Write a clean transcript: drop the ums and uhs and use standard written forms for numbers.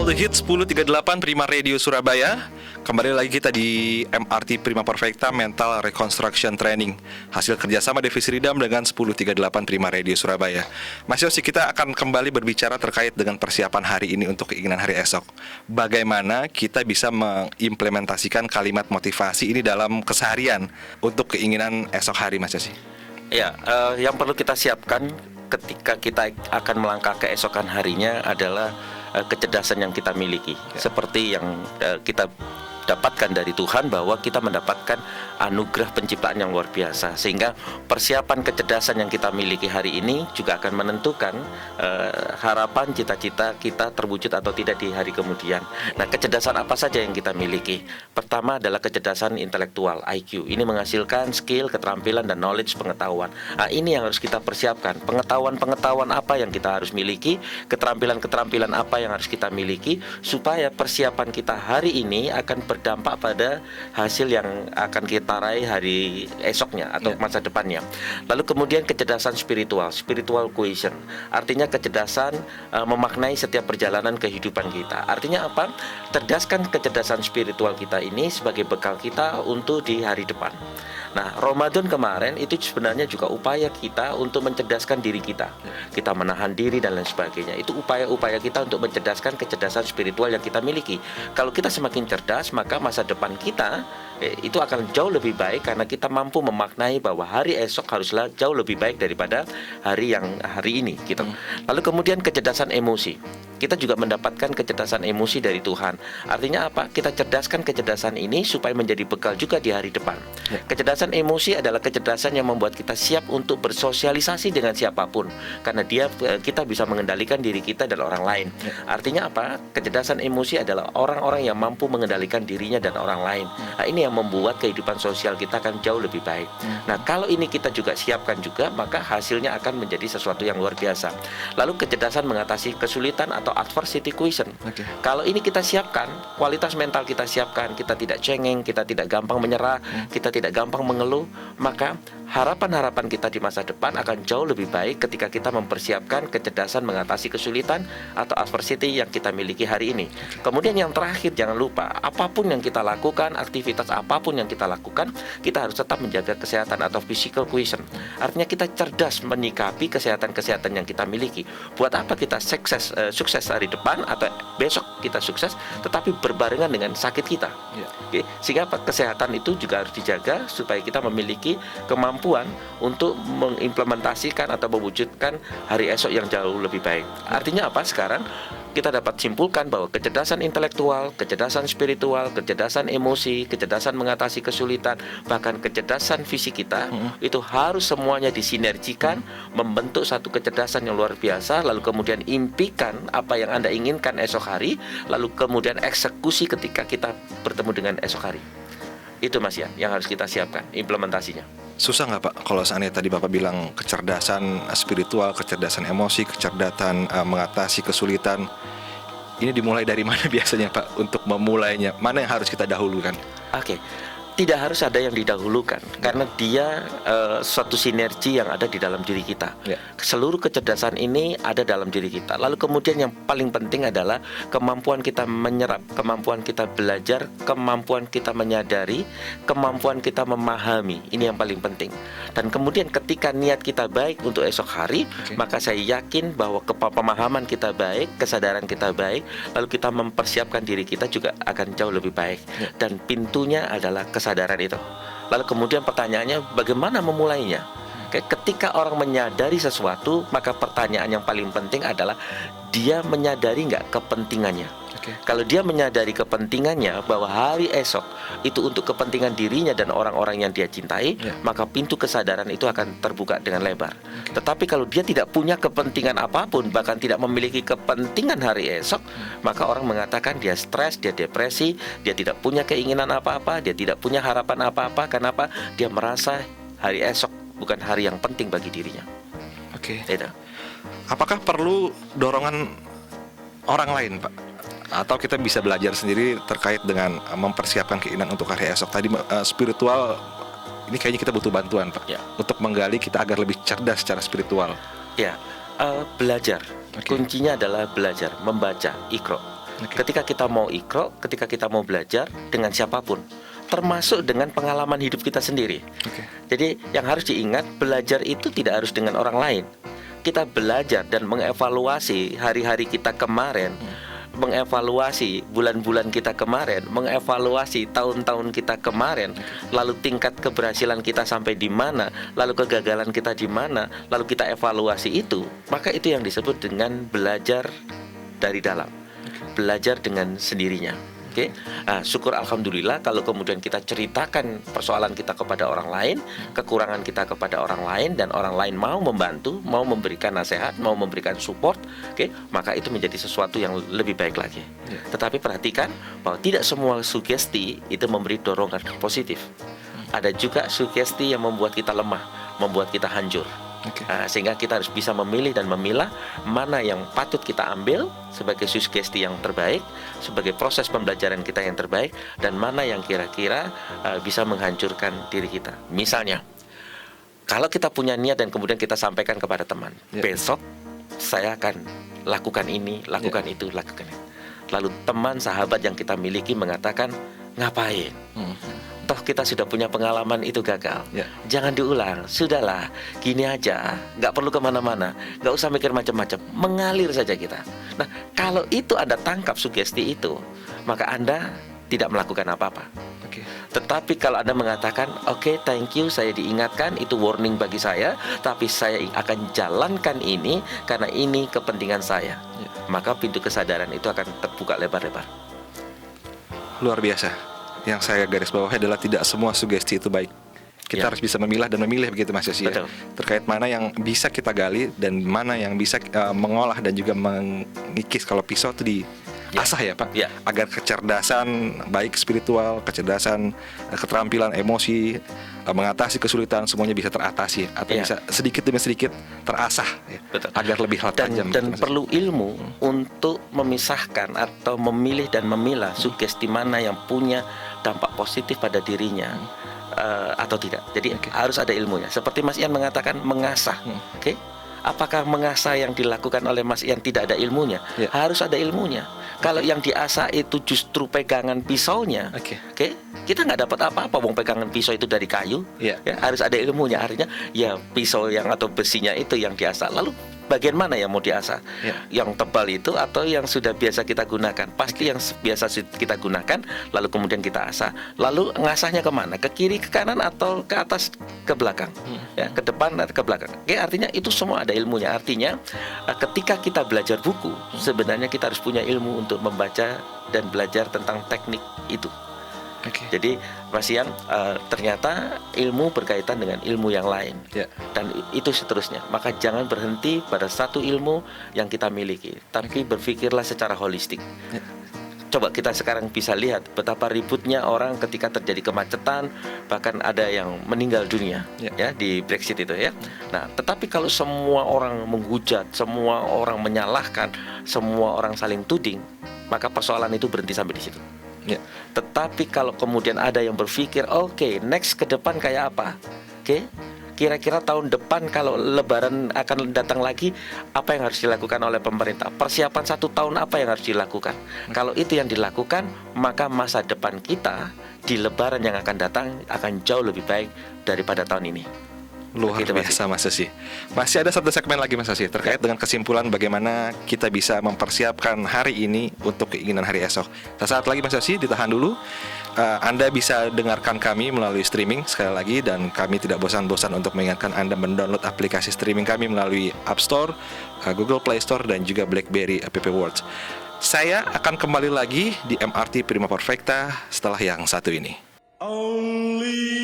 All The Hits 1038 Prima Radio Surabaya. Kembali lagi kita di MRT Prima Perfecta Mental Reconstruction Training, hasil kerjasama Devis Ridam dengan 1038 Prima Radio Surabaya. Mas Yosi, kita akan kembali berbicara terkait dengan persiapan hari ini untuk keinginan hari esok. Bagaimana kita bisa mengimplementasikan kalimat motivasi ini dalam keseharian untuk keinginan esok hari, Mas Yosi? Ya, yang perlu kita siapkan ketika kita akan melangkah keesokan harinya adalah kecerdasan yang kita miliki, seperti yang kita dapatkan dari Tuhan, bahwa kita mendapatkan anugerah penciptaan yang luar biasa, sehingga persiapan kecerdasan yang kita miliki hari ini juga akan menentukan harapan cita-cita kita terwujud atau tidak di hari kemudian. Nah, kecerdasan apa saja yang kita miliki? Pertama adalah kecerdasan intelektual, IQ. Ini menghasilkan skill, keterampilan, dan knowledge, pengetahuan. Nah, ini yang harus kita persiapkan. Pengetahuan apa yang kita harus miliki, keterampilan apa yang harus kita miliki, supaya persiapan kita hari ini akan berdampak pada hasil yang akan kita raih hari esoknya atau masa depannya. Lalu kemudian kecerdasan spiritual quotient, artinya kecerdasan memaknai setiap perjalanan kehidupan kita. Artinya apa? Cerdaskan kecerdasan spiritual kita ini sebagai bekal kita untuk di hari depan. Nah, Ramadan kemarin itu sebenarnya juga upaya kita untuk mencerdaskan diri kita. Kita menahan diri dan lain sebagainya. Itu upaya-upaya kita untuk mencerdaskan kecerdasan spiritual yang kita miliki. Kalau kita semakin cerdas, maka masa depan kita itu akan jauh lebih baik, karena kita mampu memaknai bahwa hari esok haruslah jauh lebih baik daripada hari ini gitu. Lalu kemudian kecerdasan emosi. Kita juga mendapatkan kecerdasan emosi dari Tuhan. Artinya apa? Kita cerdaskan kecerdasan ini supaya menjadi bekal juga di hari depan. Kecerdasan emosi adalah kecerdasan yang membuat kita siap untuk bersosialisasi dengan siapapun, karena kita bisa mengendalikan diri kita dan orang lain. Artinya apa? Kecerdasan emosi adalah orang-orang yang mampu mengendalikan dirinya dan orang lain. Nah, ini yang membuat kehidupan sosial kita akan jauh lebih baik. Nah, kalau ini kita juga siapkan juga, maka hasilnya akan menjadi sesuatu yang luar biasa. Lalu kecerdasan mengatasi kesulitan atau adversity quotient. Kalau ini kita siapkan, kualitas mental kita siapkan, kita tidak cengeng, kita tidak gampang menyerah, kita tidak gampang mengeluh, maka harapan-harapan kita di masa depan akan jauh lebih baik ketika kita mempersiapkan kecerdasan mengatasi kesulitan atau adversity yang kita miliki hari ini. Kemudian yang terakhir, jangan lupa, apapun yang kita lakukan, aktivitas apapun yang kita lakukan, kita harus tetap menjaga kesehatan atau physical quotient. Artinya kita cerdas menyikapi kesehatan-kesehatan yang kita miliki. Buat apa kita sukses hari depan atau besok kita sukses, tetapi berbarengan dengan sakit kita. Sehingga kesehatan itu juga harus dijaga supaya kita memiliki kemampuan untuk mengimplementasikan atau mewujudkan hari esok yang jauh lebih baik. Artinya apa? Sekarang kita dapat simpulkan bahwa kecerdasan intelektual, kecerdasan spiritual, kecerdasan emosi, kecerdasan mengatasi kesulitan, bahkan kecerdasan fisik kita, itu harus semuanya disinergikan, membentuk satu kecerdasan yang luar biasa, lalu kemudian impikan apa yang Anda inginkan esok hari, lalu kemudian eksekusi ketika kita bertemu dengan esok hari. Itu Mas ya, yang harus kita siapkan implementasinya. Susah nggak Pak kalau seandainya tadi Bapak bilang kecerdasan spiritual, kecerdasan emosi, kecerdasan mengatasi kesulitan, ini dimulai dari mana biasanya Pak untuk memulainya? Mana yang harus kita dahulukan? Oke. Tidak harus ada yang didahulukan, karena dia suatu sinergi yang ada di dalam diri kita. Seluruh kecerdasan ini ada dalam diri kita. Lalu kemudian yang paling penting adalah kemampuan kita menyerap, kemampuan kita belajar, kemampuan kita menyadari, kemampuan kita memahami. Ini yang paling penting. Dan kemudian ketika niat kita baik untuk esok hari, maka saya yakin bahwa pemahaman kita baik, kesadaran kita baik, lalu kita mempersiapkan diri kita juga akan jauh lebih baik. Dan pintunya adalah kesadaran itu. Lalu kemudian pertanyaannya, bagaimana memulainya? Ketika orang menyadari sesuatu, maka pertanyaan yang paling penting adalah dia menyadari nggak kepentingannya. Kalau dia menyadari kepentingannya bahwa hari esok itu untuk kepentingan dirinya dan orang-orang yang dia cintai, maka pintu kesadaran itu akan terbuka dengan lebar. Tetapi kalau dia tidak punya kepentingan apapun, bahkan tidak memiliki kepentingan hari esok, maka orang mengatakan dia stres, dia depresi, dia tidak punya keinginan apa-apa, dia tidak punya harapan apa-apa. Kenapa? Dia merasa hari esok bukan hari yang penting bagi dirinya. Itu. Apakah perlu dorongan orang lain Pak? Atau kita bisa belajar sendiri terkait dengan mempersiapkan keinginan untuk hari esok? Tadi spiritual, ini kayaknya kita butuh bantuan Pak, untuk menggali kita agar lebih cerdas secara spiritual. Belajar. Kuncinya adalah belajar, membaca, Iqra. Ketika kita mau ikro, ketika kita mau belajar dengan siapapun, termasuk dengan pengalaman hidup kita sendiri. Jadi yang harus diingat, belajar itu tidak harus dengan orang lain. Kita belajar dan mengevaluasi hari-hari kita kemarin, mengevaluasi bulan-bulan kita kemarin, mengevaluasi tahun-tahun kita kemarin, lalu tingkat keberhasilan kita sampai di mana, lalu kegagalan kita di mana, lalu kita evaluasi itu, maka itu yang disebut dengan belajar dari dalam, belajar dengan sendirinya. Oke, nah, syukur alhamdulillah kalau kemudian kita ceritakan persoalan kita kepada orang lain, kekurangan kita kepada orang lain, dan orang lain mau membantu, mau memberikan nasihat, mau memberikan support, oke, maka itu menjadi sesuatu yang lebih baik lagi. Tetapi perhatikan bahwa tidak semua sugesti itu memberi dorongan positif. Ada juga sugesti yang membuat kita lemah, membuat kita hancur. Sehingga kita harus bisa memilih dan memilah mana yang patut kita ambil sebagai sugesti yang terbaik, sebagai proses pembelajaran kita yang terbaik, dan mana yang kira-kira bisa menghancurkan diri kita. Misalnya, kalau kita punya niat dan kemudian kita sampaikan kepada teman, besok saya akan lakukan ini, lakukan itu, lakukan itu. Lalu teman, sahabat yang kita miliki mengatakan, ngapain? Toh kita sudah punya pengalaman itu gagal. Jangan diulang, sudahlah, gini aja, nggak perlu kemana-mana, nggak usah mikir macam-macam, mengalir saja kita. Nah, kalau itu Anda tangkap sugesti itu, maka Anda tidak melakukan apa-apa. Tetapi kalau Anda mengatakan, oke, thank you, saya diingatkan, itu warning bagi saya, tapi saya akan jalankan ini karena ini kepentingan saya, maka pintu kesadaran itu akan terbuka lebar-lebar. Luar biasa. Yang saya garis bawahi adalah tidak semua sugesti itu baik. Kita harus bisa memilah dan memilih, begitu Mas Yosi, ya? Terkait mana yang bisa kita gali dan mana yang bisa mengolah dan juga mengikis. Kalau pisau itu diasah ya Pak, agar kecerdasan baik spiritual, kecerdasan, keterampilan emosi, mengatasi kesulitan, semuanya bisa teratasi atau bisa sedikit demi sedikit terasah ya, agar lebih tajam. Dan perlu ilmu untuk memisahkan atau memilih dan memilah sugesti mana yang punya dampak positif pada dirinya atau tidak. Jadi harus ada ilmunya. Seperti Mas Ian mengatakan mengasah. Apakah mengasah yang dilakukan oleh Mas Ian tidak ada ilmunya? Harus ada ilmunya. Kalau yang diasah itu justru pegangan pisaunya, kita nggak dapat apa-apa. Wong pegangan pisau itu dari kayu, harus ada ilmunya. Artinya ya pisau yang atau besinya itu yang diasah. Lalu bagian mana yang mau diasah? Yang tebal itu atau yang sudah biasa kita gunakan? Pasti yang biasa kita gunakan, lalu kemudian kita asah. Lalu ngasahnya kemana? Ke kiri, ke kanan, atau ke atas, ke belakang? Ke depan atau ke belakang? Artinya itu semua ada ilmunya. Artinya ketika kita belajar buku, sebenarnya kita harus punya ilmu untuk membaca dan belajar tentang teknik itu. Jadi Mas Ian, ternyata ilmu berkaitan dengan ilmu yang lain, dan itu seterusnya. Maka jangan berhenti pada satu ilmu yang kita miliki, tapi berpikirlah secara holistik. Coba kita sekarang bisa lihat betapa ributnya orang ketika terjadi kemacetan, bahkan ada yang meninggal dunia di Brexit itu ya. Nah, tetapi kalau semua orang menghujat, semua orang menyalahkan, semua orang saling tuding, maka persoalan itu berhenti sampai di situ. Tetapi kalau kemudian ada yang berpikir, oke, next ke depan kayak apa? Kira-kira tahun depan kalau Lebaran akan datang lagi, apa yang harus dilakukan oleh pemerintah? Persiapan 1 tahun apa yang harus dilakukan? Kalau itu yang dilakukan, maka masa depan kita di Lebaran yang akan datang akan jauh lebih baik daripada tahun ini. Luar biasa Mas Yosi. Masih ada satu segmen lagi Mas Yosi terkait dengan kesimpulan bagaimana kita bisa mempersiapkan hari ini untuk keinginan hari esok. Sesaat lagi Mas Yosi, ditahan dulu. Anda bisa dengarkan kami melalui streaming sekali lagi, dan kami tidak bosan-bosan untuk mengingatkan Anda mendownload aplikasi streaming kami melalui App Store, Google Play Store, dan juga BlackBerry App World. Saya akan kembali lagi di MRT Prima Perfecta setelah yang satu ini. Only